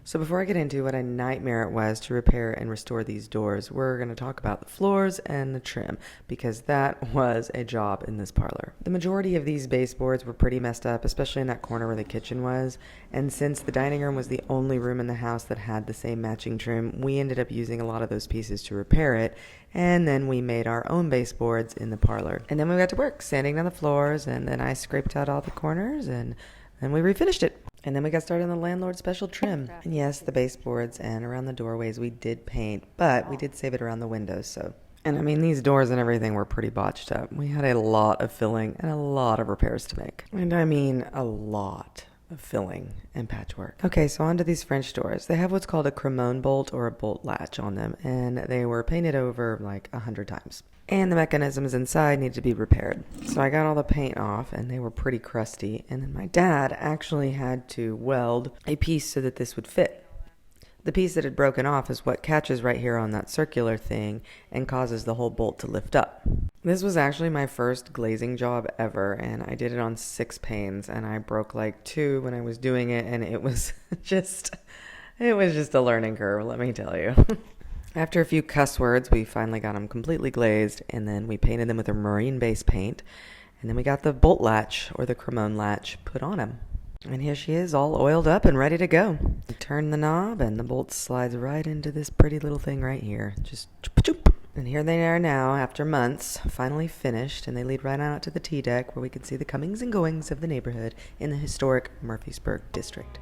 So before I get into what a nightmare it was to repair and restore these doors, we're going to talk about the floors and the trim, because that was a job in this parlor. The majority of these baseboards were pretty messed up, especially in that corner where the kitchen was, and since the dining room was the only room in the house that had the same matching trim, we ended up using a lot of those pieces to repair it, and then we made our own baseboards in the parlor. And then we got to work sanding down the floors, and then I scraped out all the corners, and then we refinished it. And then we got started on the landlord special trim. And yes, the baseboards and around the doorways we did paint, but we did save it around the windows, so. And I mean, these doors and everything were pretty botched up. We had a lot of filling and a lot of repairs to make. And I mean a lot of filling and patchwork. Okay, so on to these French doors. They have what's called a Cremone bolt or a bolt latch on them, and they were painted over like 100 times. And the mechanisms inside need to be repaired. So I got all the paint off, and they were pretty crusty. And then my dad actually had to weld a piece so that this would fit. The piece that had broken off is what catches right here on that circular thing and causes the whole bolt to lift up. This was actually my first glazing job ever, and I did it on 6 panes, and I broke like 2 when I was doing it, and it was just a learning curve, let me tell you. After a few cuss words, we finally got them completely glazed, and then we painted them with a marine base paint, and then we got the bolt latch, or the Cremone latch, put on them. And here she is, all oiled up and ready to go. You turn the knob, and the bolt slides right into this pretty little thing right here. Just choop-a-choop. And here they are now, after months, finally finished, and they lead right out to the T-deck, where we can see the comings and goings of the neighborhood in the historic Murfreesburg district.